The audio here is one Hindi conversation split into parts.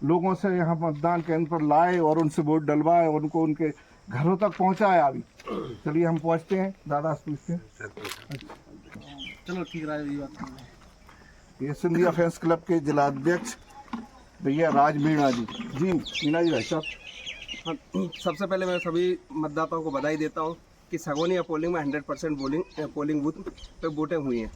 लोगों से यहाँ मतदान केंद्र पर लाए और उनसे वोट डलवाए और उनको उनके घरों तक पहुँचाया अभी। चलिए हम पहुँचते हैं, दादा से पूछते हैं। चलो ठीक रहा। ये सिंधिया फैंस क्लब के जिला अध्यक्ष भैया राज मीणा जी। जी मीणा जी भाई साहब, सबसे पहले मैं सभी मतदाताओं को बधाई देता हूं कि सगोनिया पोलिंग में 100% पोलिंग बूथ पे वोटें हुई हैं।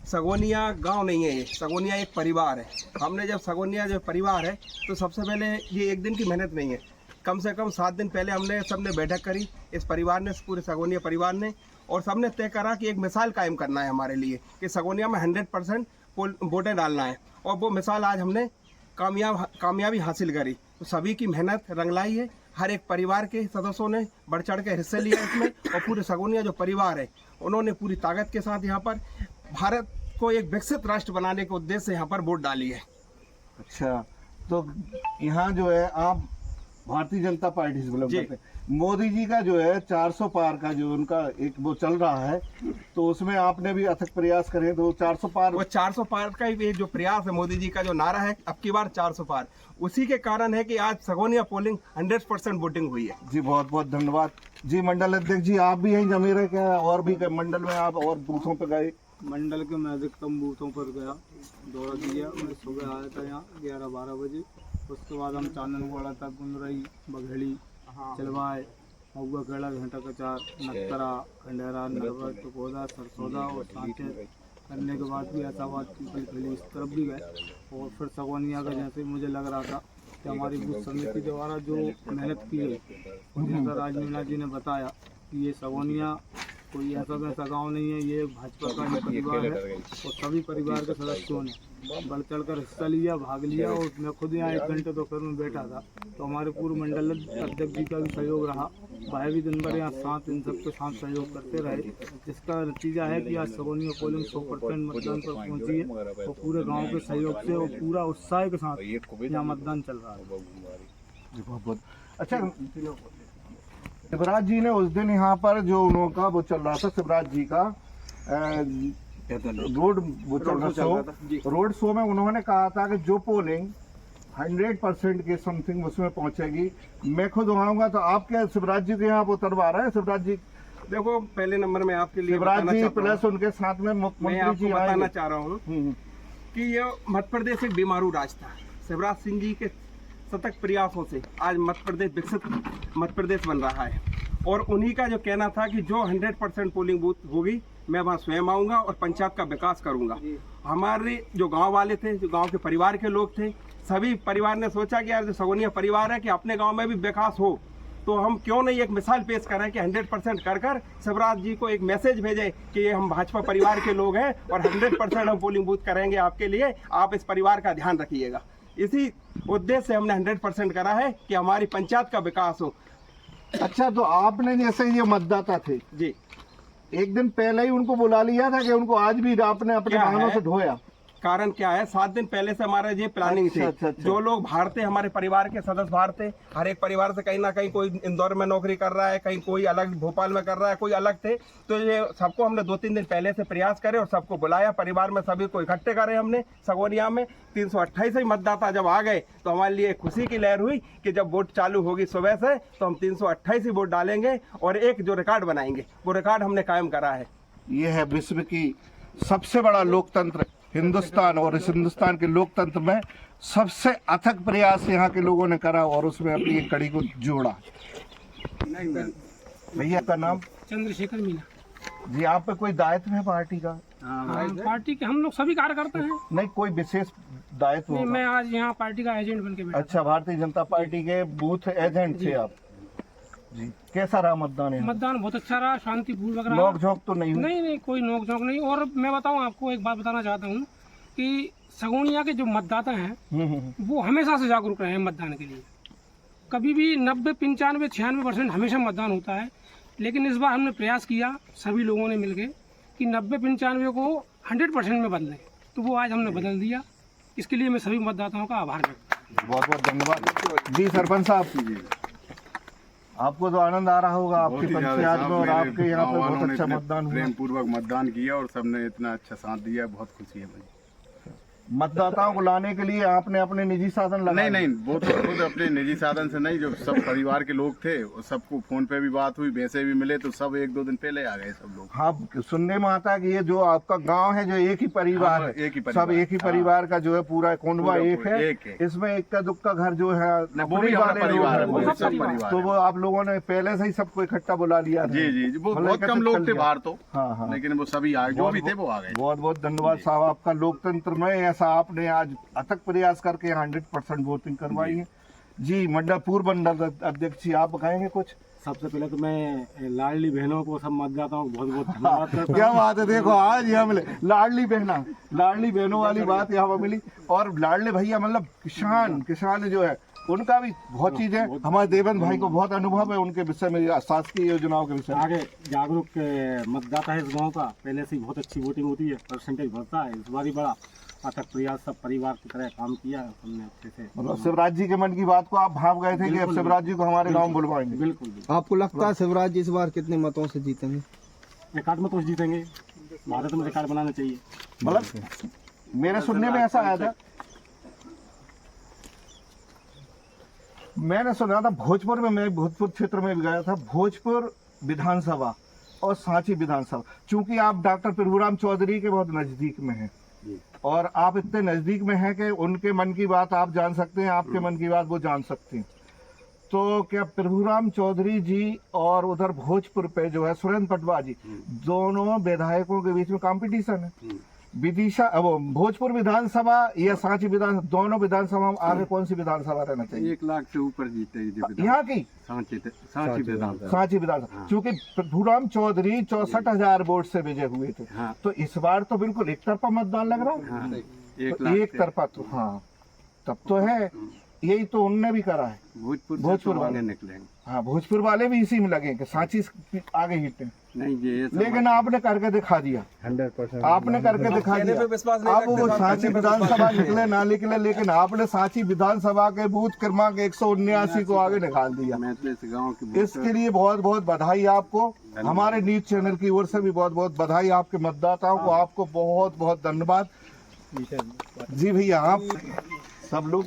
सगोनिया गांव नहीं है, ये सगोनिया एक परिवार है। हमने जब सगोनिया जो परिवार है तो सबसे पहले ये एक दिन की मेहनत नहीं है, कम से कम 7 दिन पहले हमने सबने बैठक करी, इस परिवार ने, पूरे सगोनिया परिवार ने, और सबने तय करा कि एक मिसाल कायम करना है हमारे लिए कि सगोनिया में 100% वोटें डालना है, और वो मिसाल आज हमने कामयाबी हासिल करी। तो सभी की मेहनत रंग लाई है, हर एक परिवार के सदस्यों ने बढ़ चढ़ के हिस्से लिया इसमें, और पूरे सगोनिया जो परिवार है उन्होंने पूरी ताकत के साथ यहाँ पर भारत को एक विकसित राष्ट्र बनाने के उद्देश्य से यहाँ पर वोट डाली है। अच्छा, तो यहाँ जो है आप भारतीय जनता पार्टी से बिलोंग करते हैं। मोदी जी का जो है 400 पार का जो उनका एक वो चल रहा है, तो उसमें आपने भी अथक प्रयास करे, तो 400 पार, वो 400 पार का ही जो प्रयास है, मोदी जी का जो नारा है अब की बार 400 पार, उसी के कारण है कि आज सगोनिया पोलिंग 100% वोटिंग हुई है। जी बहुत बहुत धन्यवाद। जी मंडल अध्यक्ष जी, आप भी यहीं जमे रहे क्या, और भी मंडल में आप और बूथों पे गए? मंडल के मैं अधिकतम बूथों पर गया, दौरा दिया। मैं सुबह आया था यहाँ 11-12 बजे, उसके बाद हम चांदनगोड़ा तक गुंदरई, बघेड़ी, चलवाए, महुआ खेड़ा, घंटा कचार, नक्करा, खंडेरा, नरवर, टकोदा, सरसौदा और सांचे करने के बाद भी ऐसाबाद पीपल खेली इस तरफ भी गए। और फिर सगोनिया का जैसे मुझे लग रहा था कि हमारी बूथ समिति द्वारा जो मेहनत की है, जैसा राज मीणा जी ने बताया कि ये सगोनिया कोई ऐसा वैसा गाँव नहीं है, ये भाजपा का ही परिवार है, और सभी परिवार के सदस्यों ने बढ़ चढ़ कर हिस्सा लिया, भाग लिया। और मैं खुद यहाँ 1 घंटे दोपहर में बैठा था, तो हमारे पूर्व मंडल अध्यक्ष जी का भी सहयोग रहा। भाई भी दिन भर यहाँ साथ इन सबके साथ सहयोग करते रहे, जिसका नतीजा है कि आज सगोनिया पोलिंग 100% मतदान पर पहुँची है, और पूरे गाँव के सहयोग से और पूरा उत्साह के साथ यहाँ मतदान चल रहा है। बहुत अच्छा, शिवराज जी ने उस दिन यहाँ पर जो उनका वो चल रहा था, शिवराज जी का रोड शो में उन्होंने कहा था कि जो पोलिंग 100% के समथिंग उसमें पहुंचेगी, मैं खुद आऊंगा। तो आप क्या शिवराज जी के यहाँ उतरवा रहे हैं? शिवराज जी देखो, पहले नंबर में आपके लिए शिवराज जी प्लस उनके साथ में मुख्यमंत्री जी बताना चाह रहा हूँ कि ये मध्य प्रदेश एक बीमारू राज्य था। शिवराज सिंह जी के सतत प्रयासों से आज मध्य प्रदेश विकसित मध्य प्रदेश बन रहा है, और उन्हीं का जो कहना था कि जो 100% पोलिंग बूथ होगी मैं वहाँ स्वयं आऊँगा और पंचायत का विकास करूँगा। हमारे जो गांव वाले थे, जो गांव के परिवार के लोग थे, सभी परिवार ने सोचा कि यार जो सगोनिया परिवार है कि अपने गांव में भी विकास हो, तो हम क्यों नहीं एक मिसाल पेश करें कि 100% कर शिवराज जी को एक मैसेज भेजें कि ये हम भाजपा परिवार के लोग हैं और 100% हम पोलिंग बूथ करेंगे आपके लिए, आप इस परिवार का ध्यान रखिएगा। इसी उद्देश्य से हमने 100% करा है कि हमारी पंचायत का विकास हो। अच्छा, तो आपने जैसे ये मतदाता थे जी, एक दिन पहले ही उनको बुला लिया था कि उनको आज भी आपने अपने वाहनों से ढोया? कारण क्या है, 7 दिन पहले से हमारा ये प्लानिंग थी। अच्छा। जो लोग बाहर थे, हमारे परिवार के सदस्य बाहर थे, हर एक परिवार से कहीं ना कहीं कोई इंदौर में नौकरी कर रहा है, कहीं कोई अलग भोपाल में कर रहा है, कोई अलग थे, तो ये सबको हमने 2-3 दिन पहले से प्रयास करे और सबको बुलाया, परिवार में सभी को इकट्ठे करे हमने। सगोनिया में 328 ही मतदाता जब आ गए तो हमारे लिए खुशी की लहर हुई कि जब वोट चालू होगी सुबह से तो हम 328 ही वोट डालेंगे और एक जो रिकॉर्ड बनाएंगे, वो रिकॉर्ड हमने कायम करा है। ये है विश्व की सबसे बड़ा लोकतंत्र हिंदुस्तान, और इस हिंदुस्तान के लोकतंत्र में सबसे अथक प्रयास यहाँ के लोगों ने करा और उसमें अपनी एक कड़ी को जोड़ा। भैया का नाम? चंद्रशेखर मीना जी। आप पे कोई दायित्व है पार्टी का? पार्टी के हम लोग सभी कार्यकर्ता हैं। नहीं, कोई विशेष दायित्व होगा? मैं आज यहाँ पार्टी का एजेंट बन के बैठा। अच्छा, भारतीय जनता पार्टी के बूथ एजेंट थे आप जी। कैसा रहा मतदान? मतदान बहुत अच्छा रहा, शांतिपूर्वक रहा। नोक झोंक तो नहीं हुई? नहीं, कोई नोक झोंक नहीं। और मैं बताऊं आपको, एक बात बताना चाहता हूं कि सगोनिया के जो मतदाता हैं वो हमेशा से जागरूक रहे हैं मतदान के लिए। कभी भी 90, 95, 96% हमेशा मतदान होता है, लेकिन इस बार हमने प्रयास किया सभी लोगों ने मिलकर कि 90-95 को 100% में बदलें, तो वो आज हमने बदल दिया। इसके लिए मैं सभी मतदाताओं का आभार व्यक्त करता हूं। बहुत बहुत धन्यवाद जी। सरपंच साहब, आपको तो आनंद आ रहा होगा आपकी पंचायत में और आपके यहाँ पे बहुत अच्छा मतदान हुआ। प्रेम पूर्वक मतदान किया और सबने इतना अच्छा साथ दिया, बहुत खुशी है भाई। मतदाताओं को लाने के लिए आपने अपने निजी साधन लगाए? नहीं वो तो खुद अपने निजी साधन से नहीं, जो सब परिवार के लोग थे वो सबको फोन पे भी बात हुई, वैसे भी मिले तो सब 1-2 दिन पहले आ गए सब लोग। हाँ, सुनने में आता है कि ये जो आपका गांव है जो एक ही परिवार हाँ, है, एक ही परिवार, सब एक ही परिवार का जो है पूरा कोंडवा एक है, एक है। इसमें इक्का दुक्का घर जो है वो भी हमारा परिवार है, वो लोग सब परिवार तो है। वो आप लोगों ने पहले से ही सबको इकट्ठा बुला लिया था? जी वो मतलब बहुत कम एकत्रित लोग कर थे लिया। बाहर तो, हाँ लेकिन वो सभी आ गए, जो भी थे वो आ गए। बहुत बहुत धन्यवाद साहब आपका। लोकतंत्र में ऐसा आपने आज अथक प्रयास करके 100% वोटिंग करवाई है जी। पूर्व मंडल अध्यक्ष जी, आप कहेंगे कुछ? सबसे पहले तो मैं लाडली बहनों को, सब मतदाताओं को बहुत बहुत धन्यवाद करता क्या बात है, देखो आज यहाँ मिले लाडली बहनों वाली बात यहाँ पर मिली। और लाडले भैया मतलब किसान जो है उनका भी बहुत चीज है। हमारे देवेंद्र भाई को बहुत अनुभव है उनके विषय में, शासकीय योजनाओं के विषय में। आगे जागरूक मतदाता है इस गांव का, पहले से ही बहुत अच्छी वोटिंग होती है, परसेंटेज बढ़ता है। इस बार ही बड़ा अथक प्रयास, सब परिवार की तरह काम किया है हमने अच्छे से। मतलब शिवराज जी के मन की बात को आप भाव गए थे कि अब शिवराज जी को हमारे गाँव में बुलवाएंगे। बिल्कुल। आपको लगता है शिवराज जी इस बार कितने मतों से जीतेंगे? रिकॉर्ड में तो जीतेंगे, भारत में रिकॉर्ड बनाना चाहिए। मतलब मेरे सुनने में ऐसा आया था, मैंने सुना था भोजपुर में, मैं भोजपुर क्षेत्र में भी गया था, भोजपुर विधानसभा और सांची विधानसभा, चूंकि आप डॉक्टर प्रभुराम चौधरी के बहुत नजदीक में हैं और आप इतने नजदीक में हैं कि उनके मन की बात आप जान सकते हैं, आपके मन की बात वो जान सकते हैं। तो क्या प्रभुराम चौधरी जी और उधर भोजपुर पे जो है सुरेंद्र पटवा जी, दोनों विधायकों के बीच में कंपटीशन है? विदिशा वो भोजपुर विधानसभा या सांची विधानसभा, दोनों विधानसभा में आगे कौन सी विधानसभा रहना चाहिए? 1 लाख से ऊपर जीते यहाँ की सांची विधानसभा। सांची विधानसभा, क्योंकि प्रभुराम चौधरी 64,000 वोट से विजय हुए थे। हाँ। तो इस बार तो बिल्कुल एक तरफा मतदान लग रहा है। हाँ, तो एक तरफा तो हाँ, तब तो है, यही तो उनने भी करा है। भोजपुर वाले निकलेंगे। हाँ, भोजपुर वाले भी इसी में लगे कि सांची आगे हिट नहीं ये लेकिन आपने करके दिखा दिया, 100% आपने करके दिखा कहने दिया। पे विश्वास नहीं अब वो रखते, सांची विधानसभा निकले ना निकले, लेकिन आपने सांची विधानसभा के बूथ क्रमांक 179 को आगे निकाल दिया। मैं तो इस गांव की इसके लिए बहुत बहुत बधाई आपको, हमारे न्यूज चैनल की ओर से भी बहुत बहुत बधाई। आपके मतदाताओं को आपको बहुत बहुत धन्यवाद जी। भैया आप सब लोग